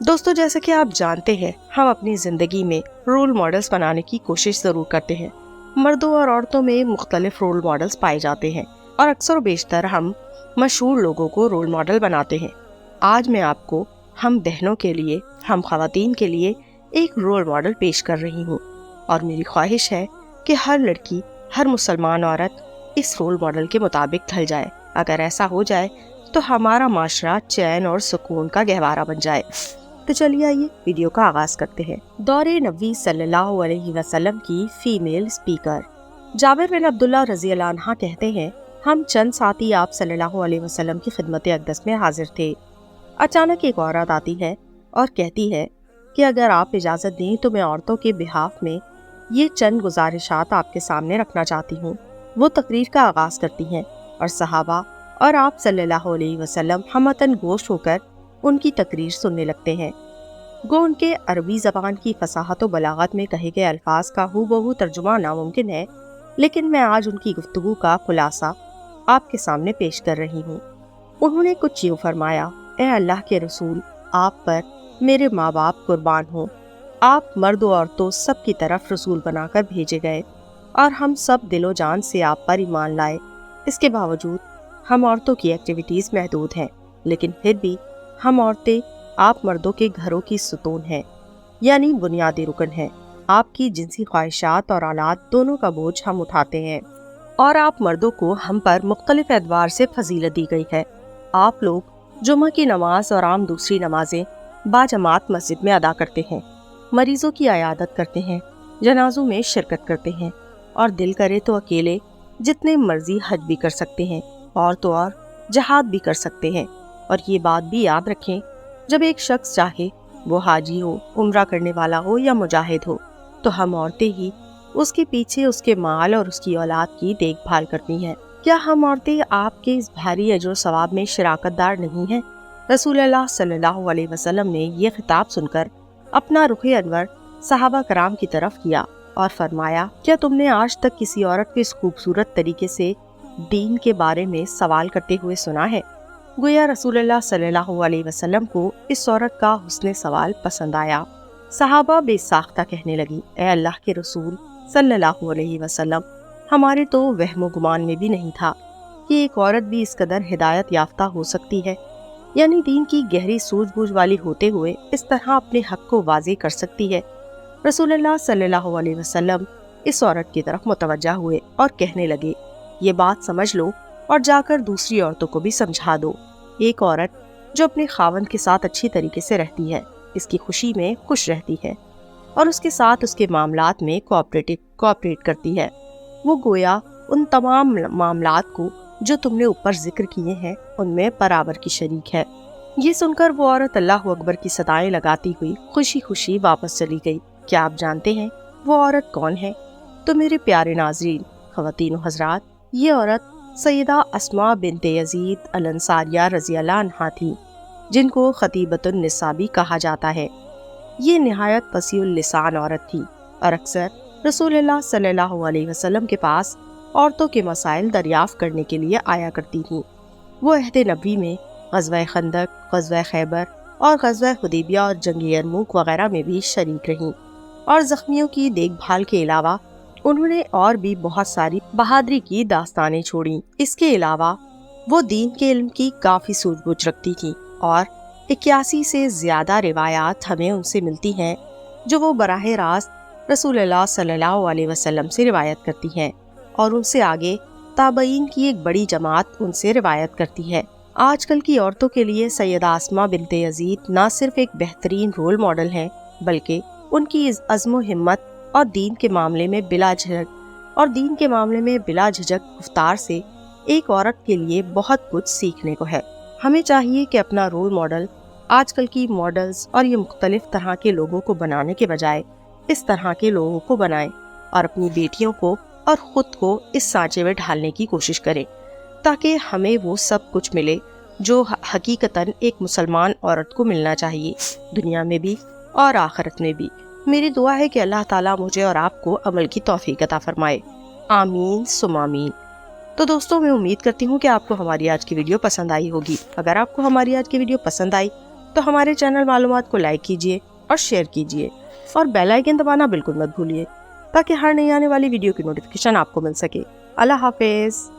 دوستو جیسے کہ آپ جانتے ہیں ہم اپنی زندگی میں رول ماڈلز بنانے کی کوشش ضرور کرتے ہیں۔ مردوں اور عورتوں میں مختلف رول ماڈلز پائے جاتے ہیں اور اکثر و بیشتر ہم مشہور لوگوں کو رول ماڈل بناتے ہیں۔ آج میں آپ کو ہم بہنوں کے لیے، ہم خواتین کے لیے ایک رول ماڈل پیش کر رہی ہوں، اور میری خواہش ہے کہ ہر لڑکی، ہر مسلمان عورت اس رول ماڈل کے مطابق ڈھل جائے۔ اگر ایسا ہو جائے تو ہمارا معاشرہ چین اور سکون کا گہوارہ بن جائے۔ تو چلیے آئیے ویڈیو کا آغاز کرتے ہیں۔ دور نبی صلی اللہ علیہ وسلم کی فیمیل سپیکر جابر بن عبداللہ رضی اللہ عنہ کہتے ہیں، ہم چند ساتھی آپ صلی اللہ علیہ وسلم کی خدمت اقدس میں حاضر تھے۔ اچانک ایک عورت آتی ہے اور کہتی ہے کہ اگر آپ اجازت دیں تو میں عورتوں کے بہاف میں یہ چند گزارشات آپ کے سامنے رکھنا چاہتی ہوں۔ وہ تقریر کا آغاز کرتی ہیں اور صحابہ اور آپ صلی اللہ علیہ وسلم ہمتن گوش ہو کر ان کی تقریر سننے لگتے ہیں۔ گو ان کے عربی زبان کی فصاحت و بلاغت میں کہے گئے الفاظ کا ہو بہو ترجمہ ناممکن ہے، لیکن میں آج ان کی گفتگو کا خلاصہ آپ کے سامنے پیش کر رہی ہوں۔ انہوں نے کچھ یوں فرمایا، اے اللہ کے رسول، آپ پر میرے ماں باپ قربان ہوں۔ آپ مرد و عورتوں سب کی طرف رسول بنا کر بھیجے گئے اور ہم سب دل و جان سے آپ پر ایمان لائے۔ اس کے باوجود ہم عورتوں کی ایکٹیویٹیز محدود ہیں، لیکن پھر بھی ہم عورتیں آپ مردوں کے گھروں کی ستون ہیں، یعنی بنیادی رکن ہیں۔ آپ کی جنسی خواہشات اور اولاد دونوں کا بوجھ ہم اٹھاتے ہیں، اور آپ مردوں کو ہم پر مختلف اعتبار سے فضیلت دی گئی ہے۔ آپ لوگ جمعہ کی نماز اور عام دوسری نمازیں باجماعت مسجد میں ادا کرتے ہیں، مریضوں کی عیادت کرتے ہیں، جنازوں میں شرکت کرتے ہیں، اور دل کرے تو اکیلے جتنے مرضی حج بھی کر سکتے ہیں، اور تو اور جہاد بھی کر سکتے ہیں۔ اور یہ بات بھی یاد رکھیں، جب ایک شخص چاہے وہ حاجی ہو، عمرہ کرنے والا ہو یا مجاہد ہو، تو ہم عورتیں ہی اس کے پیچھے اس کے مال اور اس کی اولاد کی دیکھ بھال کرتی ہیں۔ کیا ہم عورتیں آپ کے اس بھاری اجر و ثواب میں شراکت دار نہیں ہیں؟ رسول اللہ صلی اللہ علیہ وسلم نے یہ خطاب سن کر اپنا رخ انور صحابہ کرام کی طرف کیا اور فرمایا، کیا تم نے آج تک کسی عورت کو اس خوبصورت طریقے سے دین کے بارے میں سوال کرتے ہوئے سنا ہے؟ گویا رسول اللہ صلی اللہ علیہ وسلم کو اس عورت کا حسن سوال پسند آیا۔ صحابہ بے ساختہ کہنے لگی، اے اللہ کے رسول صلی اللہ علیہ وسلم، ہمارے تو وہم و گمان میں بھی نہیں تھا کہ ایک عورت بھی اس قدر ہدایت یافتہ ہو سکتی ہے، یعنی دین کی گہری سوجھ بوجھ والی ہوتے ہوئے اس طرح اپنے حق کو واضح کر سکتی ہے۔ رسول اللہ صلی اللہ علیہ وسلم اس عورت کی طرف متوجہ ہوئے اور کہنے لگے، یہ بات سمجھ لو اور جا کر دوسری عورتوں کو بھی سمجھا دو۔ ایک عورت جو اپنے خاوند کے ساتھ اچھی طریقے سے رہتی ہے، اس کی خوشی میں خوش رہتی ہے اور اس کے ساتھ اس کے معاملات میں کوآپریٹ کرتی ہے، وہ گویا ان تمام معاملات کو جو تم نے اوپر ذکر کیے ہیں ان میں برابر کی شریک ہے۔ یہ سن کر وہ عورت اللہ اکبر کی صدائیں لگاتی ہوئی خوشی خوشی واپس چلی گئی۔ کیا آپ جانتے ہیں وہ عورت کون ہے؟ تو میرے پیارے ناظرین، خواتین و حضرات، یہ عورت سیدہ اسماء بنت یزید الانصاریہ رضی اللہ عنہا تھی، جن کو خطیبۃ النساء بھی کہا جاتا ہے۔ یہ نہایت وسیع اللسان عورت تھی اور اکثر رسول اللہ صلی اللہ علیہ وسلم کے پاس عورتوں کے مسائل دریافت کرنے کے لیے آیا کرتی تھیں۔ وہ عہد نبوی میں غزوہ خندق، غزوہ خیبر اور غزوہ حدیبیہ اور جنگ یرموک وغیرہ میں بھی شریک رہیں، اور زخمیوں کی دیکھ بھال کے علاوہ انہوں نے اور بھی بہت ساری بہادری کی داستانیں چھوڑیں۔ اس کے علاوہ وہ دین کے علم کی کافی سوجھ بوجھ رکھتی تھیں، اور 81 سے زیادہ روایات ہمیں ان سے ملتی ہیں جو وہ براہ راست رسول اللہ صلی اللہ علیہ وسلم سے روایت کرتی ہیں، اور ان سے آگے تابعین کی ایک بڑی جماعت ان سے روایت کرتی ہے۔ آج کل کی عورتوں کے لیے سیدہ اسماء بنت یزید نہ صرف ایک بہترین رول ماڈل ہیں، بلکہ ان کی عزم و ہمت اور دین کے معاملے میں بلا جھجک گفتار سے ایک عورت کے لیے بہت کچھ سیکھنے کو ہے۔ ہمیں چاہیے کہ اپنا رول ماڈل آج کل کی ماڈلز اور یہ مختلف طرح کے لوگوں کو بنانے کے بجائے اس طرح کے لوگوں کو بنائیں، اور اپنی بیٹیوں کو اور خود کو اس سانچے میں ڈھالنے کی کوشش کریں، تاکہ ہمیں وہ سب کچھ ملے جو حقیقتاً ایک مسلمان عورت کو ملنا چاہیے، دنیا میں بھی اور آخرت میں بھی۔ میری دعا ہے کہ اللہ تعالیٰ مجھے اور آپ کو عمل کی توفیق عطا فرمائے، آمین ثم آمین۔ تو دوستوں، میں امید کرتی ہوں کہ آپ کو ہماری آج کی ویڈیو پسند آئی ہوگی۔ اگر آپ کو ہماری آج کی ویڈیو پسند آئی تو ہمارے چینل معلومات کو لائک کیجیے اور شیئر کیجیے اور بیل آئیکن دبانا بالکل مت بھولیے تاکہ ہر نئی آنے والی ویڈیو کی نوٹیفیکیشن آپ کو مل سکے۔ اللہ حافظ۔